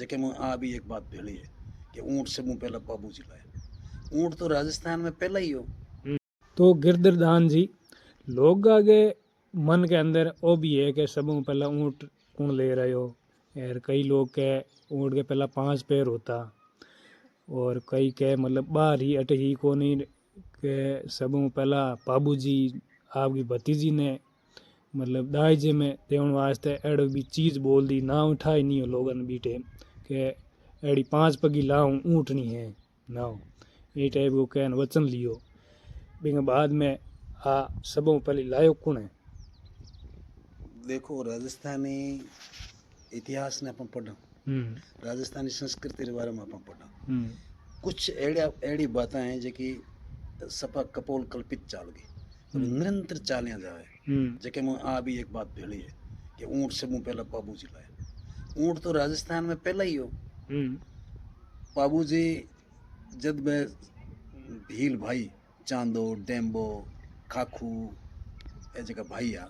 जेके में आ भी एक बात भेड़ी है कि ऊँट से मुँह पहला बाबूजी लाया। ऊँट तो राजस्थान में पहला ही हो। तो गिरधरदान जी लोग आगे मन के अंदर वो भी है कि सब पहला ऊँट कौन ले रहे हो यार। कई लोग के ऊँट के पहला 5 पैर होता और कई के मतलब बाहर ही अट ही को नहीं के सब पहला बाबूजी आपकी भतीजी ने मतलब दाइजे में देवन वास्ते अड़ भी चीज़ बोल दी ना उठाई नहीं हो लोगन बीटे के अड़ी 5 पगी लाऊं ऊँटनी है ना ये टाइप को कहन वचन लियो। बिंग बाद में आ सबों पहले लायो कौन है। देखो राजस्थानी इतिहास ने अपन पढ़ा, राजस्थानी संस्कृति के बारे में अपन पढ़ा। कुछ एड़ी बातें हैं जो कि सपा कपोल कल्पित चाल गई और निरंतर चालियां जाए। जेके में आ भी एक बात भेड़ी है कि ऊँट से मुँह पहला बाबूजी लाया। ऊँट तो राजस्थान में पहला ही हो। बाबूजी जब मैं भील भाई चांदो डेम्बो खाखू ए जगह भाई आ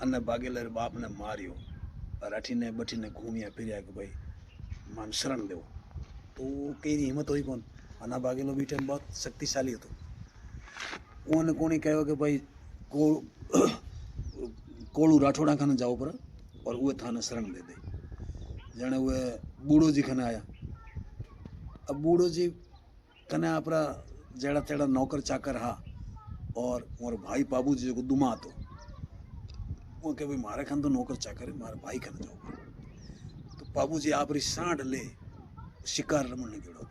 अने बागेलर बाप ने मारियो और अठीने बठीने घूमिया फिरिया कि भाई मान शरण दो तो कई हिम्मत हुई कौन। अना बागेलो भी टाइम बहुत शक्तिशाली हो। उन्होंने कोनी कहो कि भाई कोलू राठौड़ा खाने जाओ पर और वो थाने शरण दे दे। जाने वो बूढ़ो जी खाने आया। अब बूढ़ो जी कने आपरा जेड़ा तेड़ा नौकर चाकर हा और मोर भाई बाबू जी को दुमा तो वो के भाई मारे खान तो नौकर चाकर है मारे भाई खाने जाओ। तो बाबू जी आप री सांड ले शिकार रमन ने गिड़ो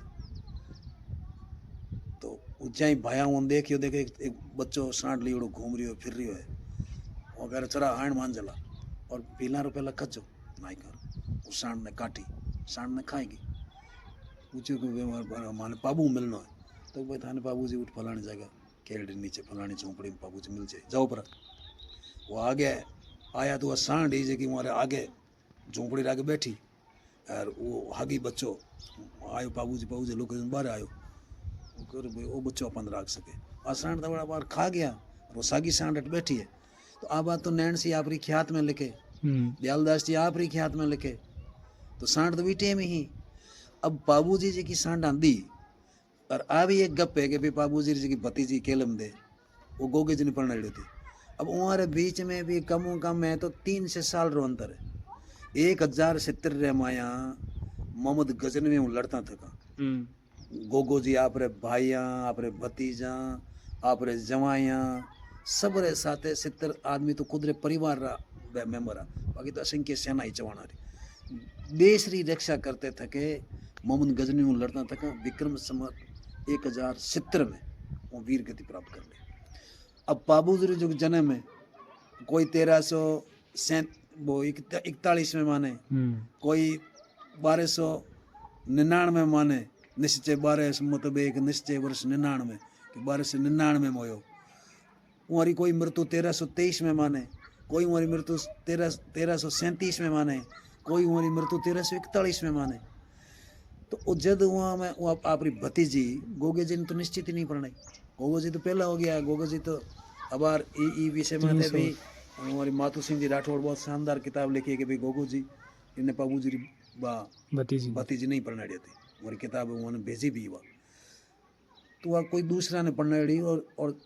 तो उज्जैन भाया उन देखियो देखे एक बच्चो सांड लियोड़ो घूम रियो फिर रियो है वो कह चरा हाण मान जला और पीला रुपये लखत जो नाई कर वो सांड ने काटी सांड ने खाएगी पूछो कि माने बाबू मिलना है तो भाई थाने बाबू जी उठ फलानी जगह केरड़ी नीचे फलानी झोंपड़ी में बाबू जी मिल जाए जाओ पर वो आगे आया तो वह सांड ही जगह हमारे आगे झोंपड़ी आगे बैठी और वो हागी बच्चो आयो बाबू जी लोग बाहर आयो भाई वो बच्चों अपन रख सके आ सांड तो बड़ा बार खा गया वो सागी सांड अट बैठी है। तो आ बात तो नैन सी आपरी ख्यात में लिखे दयालदास जी आपरी ख्यात में लिखे तो सांड तो बीटे में ही। अब बाबूजी जी की सांड आंदी और आ भी एक गप है कि भाई बाबूजी जी की भतीजी केलम दे वो गोगे जी ने पढ़ना थी। अब उमारे बीच में भी कम कम है तो 300 साल रो अंतर है। 1070 रे माया मोहम्मद गजन में लड़ता था गोगो जी आप रे भाइया आप रे भतीजा आप रे जवाइया सब रे साथे 70 आदमी तो खुद रे परिवार रा मेंबर आ बाकी तो असंख्य सेना ही चवाना रही देश री रक्षा करते थके। मोहम्मद गजनी में लड़ता था विक्रम संवत 1070 में वो वीर गति प्राप्त कर ले। अब बाबूजी जो जन्म है कोई 1341 में माने कोई 1299 में माने निश्चय 12 मतलब एक निश्चय वर्ष 99 कि 1299 में मोयो। हमारी कोई मृत्यु 1323 में माने कोई हमारी मृत्यु 1337 में माने कोई हमारी मृत्यु 1341 में माने। तो जद वहाँ में वो आपरी भतीजी गोगे जी ने तो निश्चित ही नहीं पढ़नाई। गोगो जी तो पहला हो गया। गोगो जी तो अबार ई विषय में थे भी हमारी मातु सिंह जी राठौड़ बहुत शानदार किताब लिखी है कि भाई गोगो जी इन्हें बाबू जी भतीजी नहीं पढ़ना थी हमारी किताब उन्होंने भेजी भी हुआ तो वह कोई दूसरा ने पढ़ना और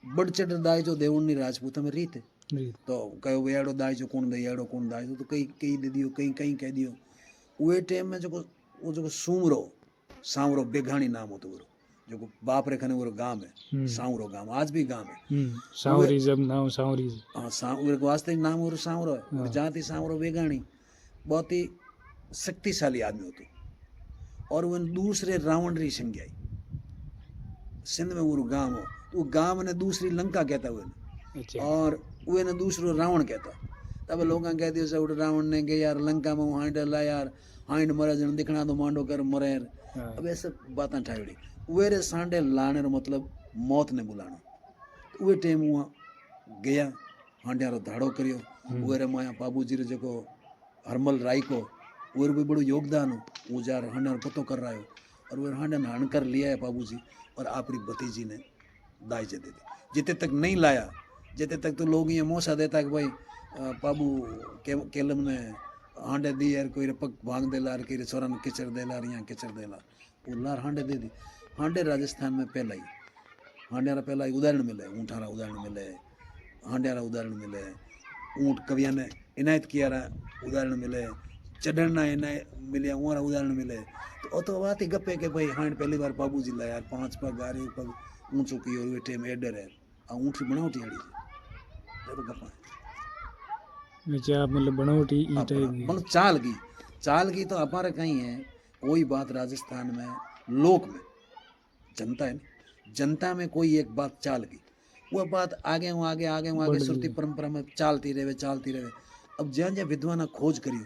बड़ चढ़ दाई जो देवनी राजपूत में रीत तो कहो वे एड़ो दाई जो कौन दाई तो कई दे दियो कई कह दियो। वे टाइम में जो वो जो सांवरो बेघाणी नाम होतो वो जो बाप रे खने वो गांव है सांवरो गांव आज भी गांव है सांवरी जब नाम सांवरी हाँ सांवरे वास्तविक नाम वो सांवरो है जाति सांवरो बेघाणी बहुत ही शक्तिशाली आदमी होतो। और वो दूसरे रावण री संज्ञा सिंध में वो गांव हो तो गांव ने दूसरी लंका कहता हुए और वे ने दूसरो रावण कहता। तब लोग कहते हो सब रावण ने के यार लंका में हांड ला यार हांड मरे जन दिखना तो मांडो कर मरे। अब ऐसे बातें ठाड़ी वे सांडे लाने रो मतलब मौत ने बुलाना। वे टाइम वहाँ गया हांडिया रो धाड़ो करियो वे माया बाबूजी रे जो हरमल राय को वे भी बड़ो योगदान हो वो जार हांडा पतो कर रहा है और वे हांडा हाण कर लिया है बाबूजी और आपरी भतीजी ने दाई जे दे दी। जिते तक नहीं लाया जिते तक तो लोग ये मोसा देता कि भाई बाबू केलम ने हांडे दी यार कोई पग भांग दे लार कोई छोरा ने किचड़ दे लार या किचड़ दे लार वो लार हांडे दे दी। हांडे राजस्थान में पहला ही हांड्यारा पहला ही उदाहरण मिले, ऊँटारा उदाहरण मिले, हांड्यारा उदाहरण मिले, ऊँट कविया ने इनायत किया उदाहरण मिले, चढ़ना इनायत मिले वहाँ उदाहरण मिले। तो तो बात ही गप्पे के भाई हांड पहली बार बाबू जी लाया 5 पग आ रहे पग ऊँचो की और वेटे में एडर है आ ऊँट बनावटी आड़ी ये तो गप्पा है। अच्छा आप मतलब बनावटी ई टाइप की मतलब चाल की तो हमारे कहीं है कोई बात राजस्थान में लोक में जनता है ना, जनता में कोई एक बात चाल की वह बात आगे श्रुति परंपरा में चालती रहे। अब ज्યાં ज्યાં विद्वान खोज करियो,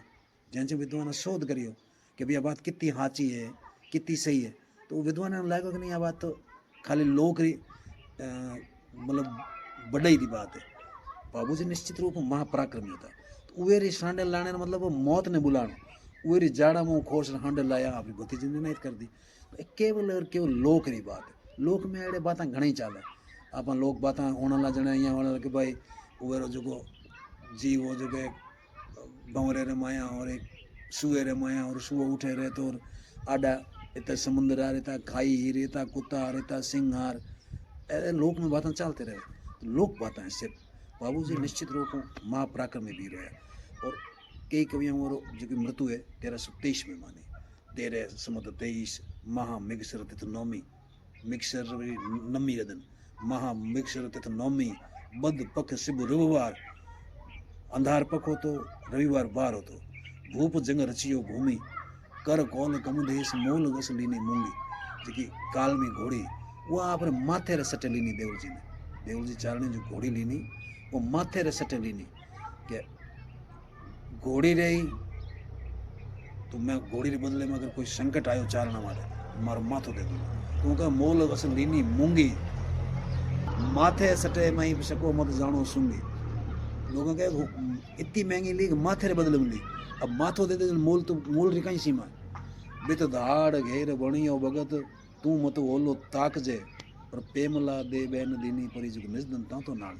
ज्યાં विद्वान शोध करियो कि भैया बात कितनी हाची है कितनी सही है, तो वो विद्वान ने लगा कि नहीं यह बात तो खाली लोक री मतलब बड़ाई की बात है। बाबू जी निश्चित रूप में महापराक्रमी होता, तो उवेरी सांडे लाने मतलब वो मौत ने बुलाना उवेरी जाड़ा में खोश हांडे लाया आपकी भतीजी ने नहीं कर दी। तो केवल और केवल लोक री बात है। लोक में अड़े बातें घणी चाले आप लोग बातें होने ला जने यहाँ वाला कि भाई उवेरो जो जीव हो जो के भंवरे रे माया और एक सुए रे माया और सुबह उठे रहे तो आडा इतना समुद्र आ रहता खाई ही रहता कुत्ता आ रहता सिंहार ऐसे लोक में बातें चलते रहे। तो लोक बातें सिर्फ बाबू जी निश्चित रूप में महापराक्रमी वीर है। और कई कवियों और जो मृत्यु है 1323 में मानी 13 समुद्र 23 महा मिक्सर तिथ नौमी मिक्सर नमी रदन महा मिक्सर तिथ नौमी बद पख शिव रविवार अंधार पख हो तो रविवार बार हो तो भूप जंग रचियो भूमि कर कौल कमुदेश मोल गस लीनी मूंगी जेकी काल में घोड़ी वो आप माथे रे सटे लीनी देवल जी चारणी जो घोड़ी लीनी वो माथे रे सटे लीनी के घोड़ी रही तो मैं घोड़ी रे बदले में अगर कोई संकट आयो चारणा मारे मारो माथो दे दूंगा तो उनका मोल गस लीनी मूंगी माथे सटे में ही सको मत जानो सूंगी। लोगों के इतनी महंगी ली माथे रे बदले में ली अब माथो दे दे मोल री कहीं सीमा बित धाड़ घेर बणियो भगत तू मत ओलो ताक जे पर पेमला दे बैन दीनी परी जो निजदन ता तो नाल